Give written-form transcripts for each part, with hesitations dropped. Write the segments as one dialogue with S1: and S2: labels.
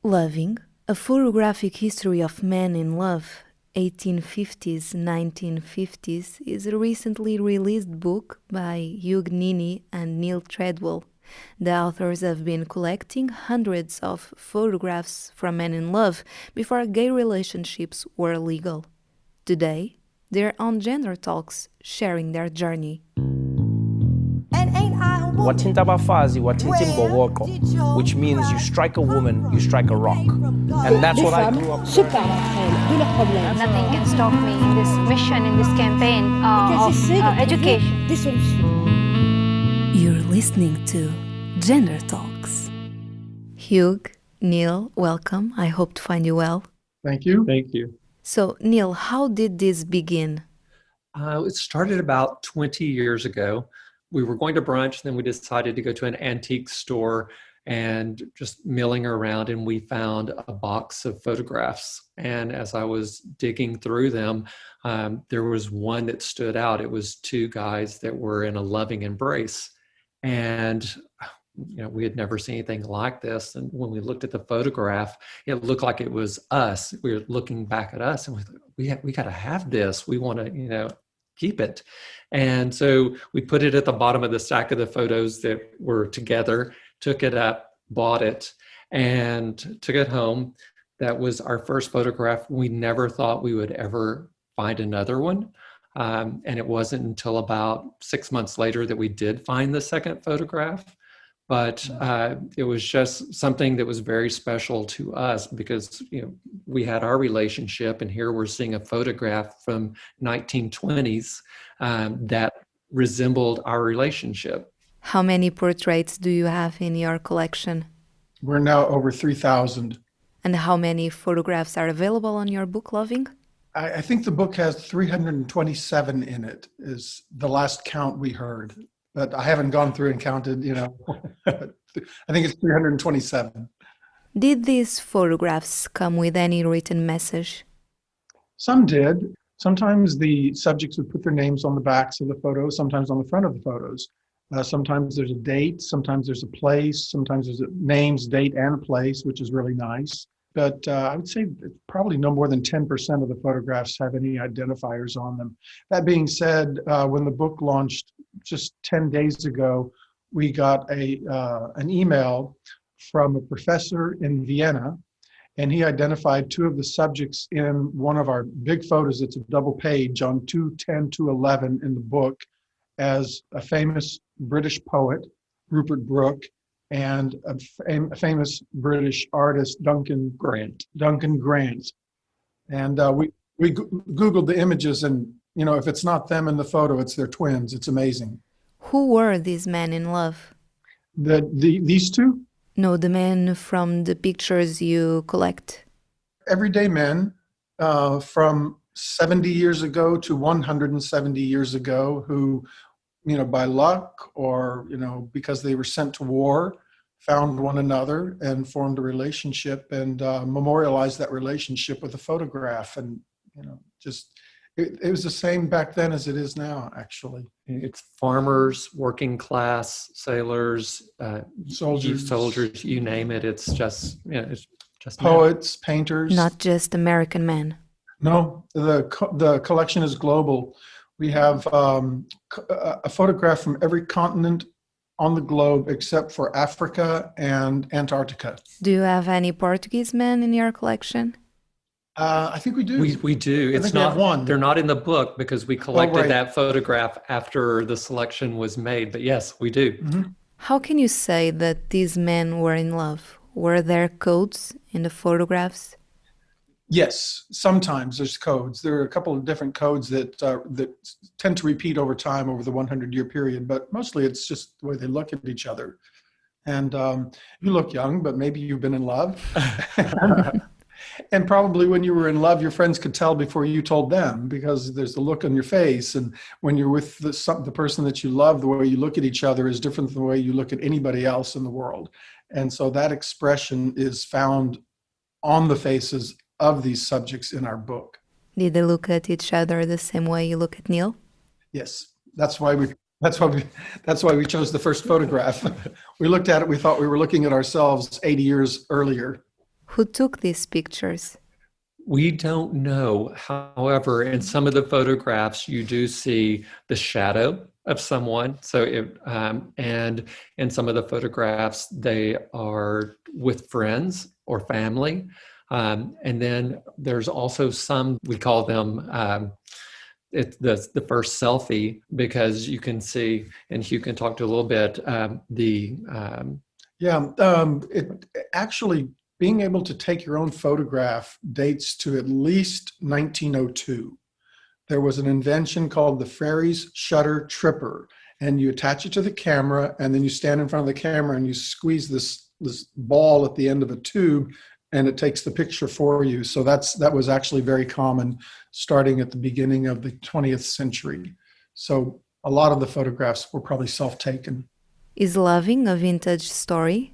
S1: Loving, A Photographic History of Men in Love, 1850s-1950s, is a recently released book by Hugh, Nini and Neal Treadwell. The authors have been collecting hundreds of photographs from men in love before gay relationships were legal. Today, they're on Gender Talks, sharing their journey.
S2: Watinta bafazi, watinti mbogoko, which means you strike a woman, you strike a rock. And that's what I grew up
S3: Nothing can stop me in this mission, in this campaign of education.
S1: You're listening to Gender Talks. Hugh, Neal, welcome. I hope to find you well.
S4: Thank you.
S5: Thank you.
S1: So, Neal, how did this begin?
S5: It started about 20 years ago. We were going to brunch, then we decided to go to an antique store and just milling around, and we found a box of photographs. And as I was digging through them, there was one that stood out. It was two guys that were in a loving embrace. And we had never seen anything like this. And when we looked at the photograph, it looked like it was us. We were looking back at us, and we got to have this. We want to, keep it. And so we put it at the bottom of the stack of the photos that were together, took it up, bought it, and took it home. That was our first photograph. We never thought we would ever find another one. And it wasn't until about 6 months later that we did find the second photograph. But it was just something that was very special to us because we had our relationship, and here we're seeing a photograph from 1920s that resembled our relationship.
S1: How many portraits do you have in your collection?
S4: We're now over 3,000.
S1: And how many photographs are available on your book, Loving?
S4: I think the book has 327 in it, is the last count we heard. But I haven't gone through and counted, I think it's 327.
S1: Did these photographs come with any written message?
S4: Some did. Sometimes the subjects would put their names on the backs of the photos, sometimes on the front of the photos. Sometimes there's a date, sometimes there's a place, sometimes there's names, date, and a place, which is really nice. But I would say probably no more than 10% of the photographs have any identifiers on them. That being said, when the book launched just 10 days ago, we got an email from a professor in Vienna, and he identified two of the subjects in one of our big photos. It's a double page on 210 to 11 in the book as a famous British poet, Rupert Brooke, and a famous British artist, Duncan Grant. And we Googled the images, and if it's not them in the photo, it's their twins. It's amazing.
S1: Who were these men in love?
S4: These two?
S1: No, the men from the pictures you collect.
S4: Everyday men from 70 years ago to 170 years ago who, by luck or, because they were sent to war, found one another and formed a relationship and memorialized that relationship with a photograph. And, it was the same back then as it is now, actually.
S5: It's farmers, working class, sailors, soldiers, you name it. It's just, it's just
S4: poets, painters.
S1: Not just American men.
S4: No, the collection is global. We have a photograph from every continent on the globe except for Africa and Antarctica.
S1: Do you have any Portuguese men in your collection?
S4: I think we do.
S5: We do. It's not one. They're not in the book because we collected that photograph after the selection was made. But yes, we do.
S4: Mm-hmm.
S1: How can you say that these men were in love? Were there codes in the photographs?
S4: Yes, sometimes there's codes. There are a couple of different codes that tend to repeat over time over the 100-year period, but mostly it's just the way they look at each other. And you look young, but maybe you've been in love. And probably when you were in love, your friends could tell before you told them, because there's the look on your face. And when you're with the person that you love, the way you look at each other is different than the way you look at anybody else in the world. And so that expression is found on the faces of these subjects in our book.
S1: Did they look at each other the same way you look at Neal?
S4: Yes, that's why we chose the first photograph. We looked at it, we thought we were looking at ourselves 80 years earlier.
S1: Who took these pictures?
S5: We don't know. However, in some of the photographs, you do see the shadow of someone. And in some of the photographs, they are with friends or family. And then there's also some, we call them, it's the first selfie, because you can see, and Hugh can talk to a little bit,
S4: It actually, being able to take your own photograph dates to at least 1902. There was an invention called the Fairies Shutter Tripper, and you attach it to the camera, and then you stand in front of the camera and you squeeze this ball at the end of a tube, and it takes the picture for you. So that was actually very common starting at the beginning of the 20th century. So a lot of the photographs were probably self-taken.
S1: Is loving a vintage story?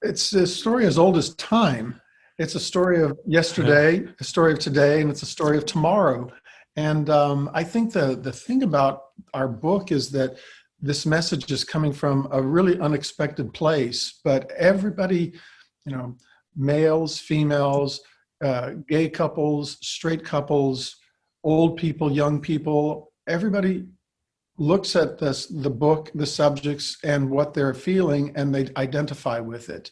S4: It's a story as old as time. It's a story of yesterday, a story of today, and it's a story of tomorrow. And I think the thing about our book is that this message is coming from a really unexpected place, but everybody, males, females, gay couples, straight couples, old people, young people, everybody looks at the book, the subjects, and what they're feeling, and they identify with it.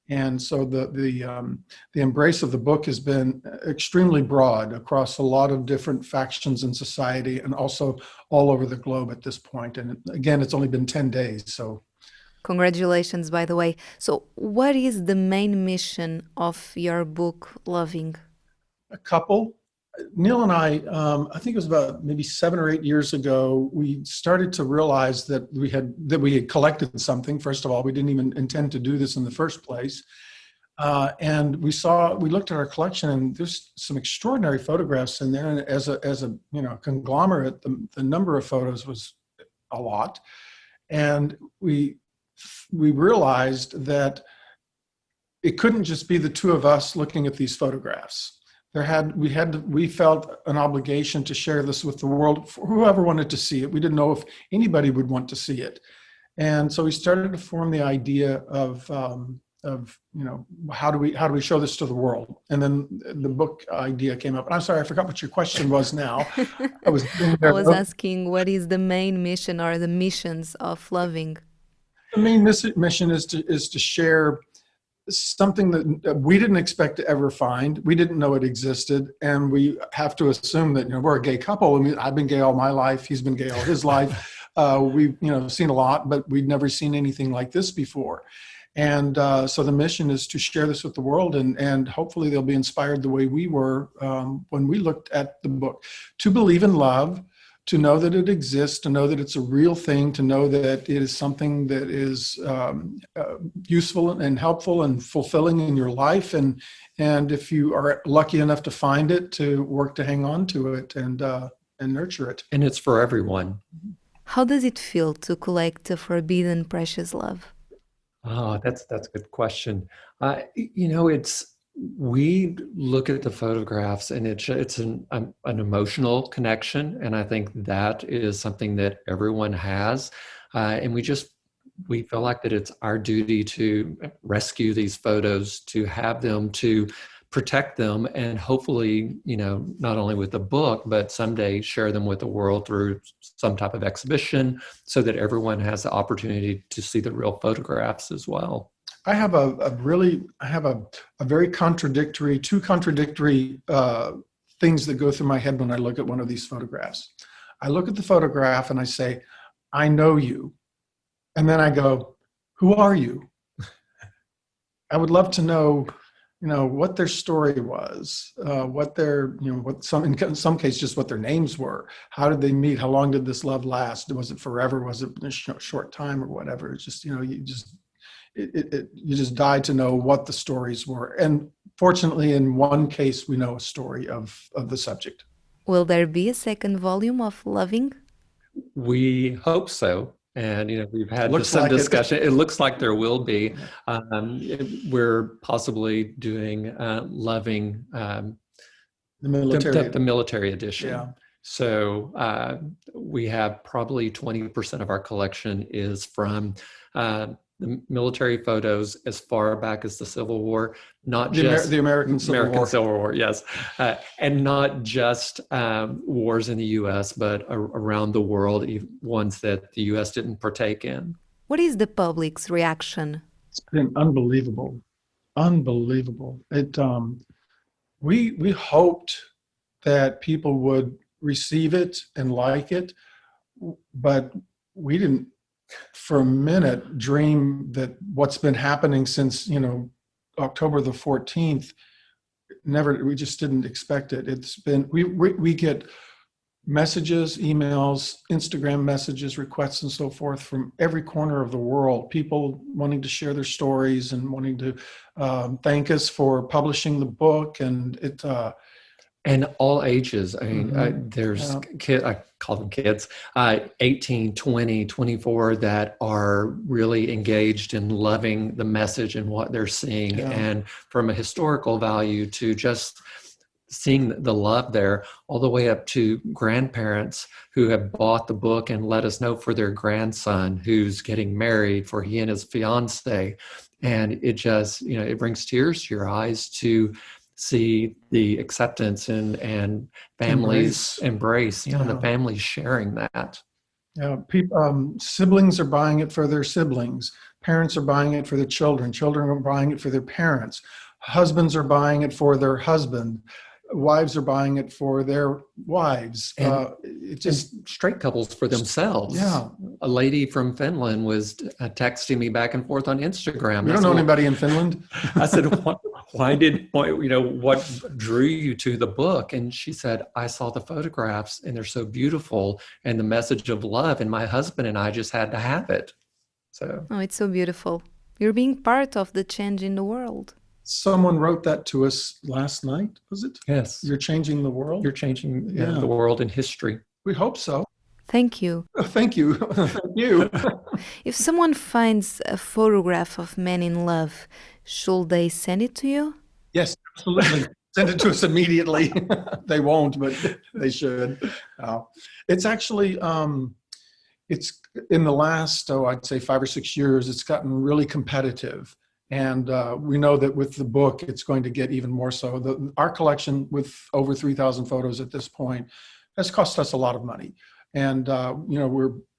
S4: And so the embrace of the book has been extremely broad across a lot of different factions in society, and also all over the globe at this point. And again, it's only been 10 days, so.
S1: Congratulations, by the way. So what is the main mission of your book, Loving?
S4: A couple. Neil and I think it was about maybe 7 or 8 years ago, we started to realize that we had collected something. First of all, we didn't even intend to do this in the first place. And we looked at our collection, and there's some extraordinary photographs in there. And as a conglomerate, the number of photos was a lot. And we realized that it couldn't just be the two of us looking at these photographs. We felt an obligation to share this with the world, for whoever wanted to see it. We didn't know if anybody would want to see it. And so we started to form the idea of how do we show this to the world? And then the book idea came up. And I'm sorry, I forgot what your question was now. I was
S1: asking, what is the main mission or the missions of Loving?
S4: The main mission is to share something that we didn't expect to ever find. We didn't know it existed, and we have to assume that we're a gay couple. I mean, I've been gay all my life. He's been gay all his life. We've seen a lot, but we'd never seen anything like this before. And so the mission is to share this with the world, and hopefully they'll be inspired the way we were when we looked at the book. To believe in love, to know that it exists, to know that it's a real thing, to know that it is something that is useful and helpful and fulfilling in your life. And if you are lucky enough to find it, to work to hang on to it and nurture it.
S5: And it's for everyone.
S1: How does it feel to collect a forbidden precious love?
S5: Oh, that's a good question. We look at the photographs, and it's an emotional connection, and I think that is something that everyone has, and we feel like that it's our duty to rescue these photos, to have them, to protect them, and hopefully, not only with the book, but someday share them with the world through some type of exhibition, so that everyone has the opportunity to see the real photographs as well.
S4: I have a very two contradictory things that go through my head when I look at one of these photographs. I look at the photograph and I say, I know you. And then I go, who are you? I would love to know, what their story was, in some cases, just what their names were. How did they meet? How long did this love last? Was it forever? Was it a short time or whatever? It's just, you just die to know what the stories were. And fortunately, in one case, we know a story of the subject.
S1: Will there be a second volume of Loving?
S5: We hope so. And, we've had some discussion. It looks like there will be. We're possibly doing Loving, the military edition.
S4: Yeah.
S5: So we have probably 20% of our collection is from the military photos as far back as the Civil War, not
S4: The
S5: just
S4: the American Civil War.
S5: Civil War, yes, and not just wars in the U.S., but around the world, ones that the U.S. didn't partake in.
S1: What is the public's reaction?
S4: It's been unbelievable, unbelievable. We hoped that people would receive it and like it, but we didn't for a minute dream that what's been happening since, October the 14th, we just didn't expect it. It's been, we get messages, emails, Instagram messages, requests, and so forth from every corner of the world, people wanting to share their stories and wanting to thank us for publishing the book.
S5: And all ages. I mean, there's kids, I call them kids, 18, 20, 24 that are really engaged in loving the message and what they're seeing.
S4: Yeah.
S5: And from a historical value to just seeing the love there, all the way up to grandparents who have bought the book and let us know for their grandson who's getting married, for he and his fiance. And it just, it brings tears to your eyes to see the acceptance and families embrace, and the families sharing that.
S4: Yeah, siblings are buying it for their siblings. Parents are buying it for their children. Children are buying it for their parents. Husbands are buying it for their husband. Wives are buying it for their wives.
S5: And straight couples for themselves.
S4: Yeah.
S5: A lady from Finland was texting me back and forth on Instagram.
S4: We don't know anybody in Finland.
S5: I said, what drew you to the book? And she said, I saw the photographs and they're so beautiful and the message of love, and my husband and I just had to have it. So,
S1: oh, it's so beautiful. You're being part of the change in the world.
S4: Someone wrote that to us last night, was it?
S5: Yes.
S4: You're changing the world?
S5: You're changing the world in history.
S4: We hope so.
S1: Thank you.
S4: Thank you. Thank you.
S1: If someone finds a photograph of men in love, should they send it to you?
S4: Yes, absolutely. Send it to us immediately. They won't, but they should. It's actually, it's in the last, I'd say 5 or 6 years, it's gotten really competitive. And we know that with the book, it's going to get even more so. Our collection with over 3,000 photos at this point has cost us a lot of money. And,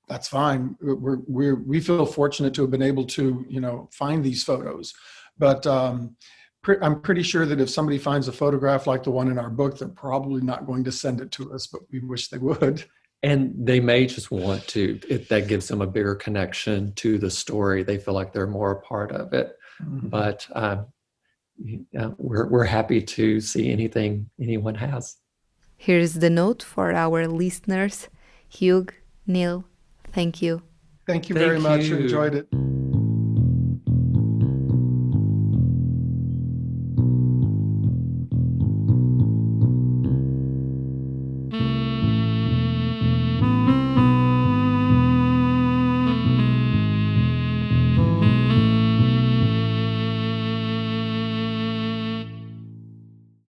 S4: that's fine. We feel fortunate to have been able to, find these photos. But I'm pretty sure that if somebody finds a photograph like the one in our book, they're probably not going to send it to us, but we wish they would.
S5: And they may just want to, if that gives them a bigger connection to the story. They feel like they're more a part of it. Mm-hmm. But we're happy to see anything anyone has.
S1: Here's the note for our listeners. Hugh, Neal, thank you.
S4: Thank you very much. I enjoyed it.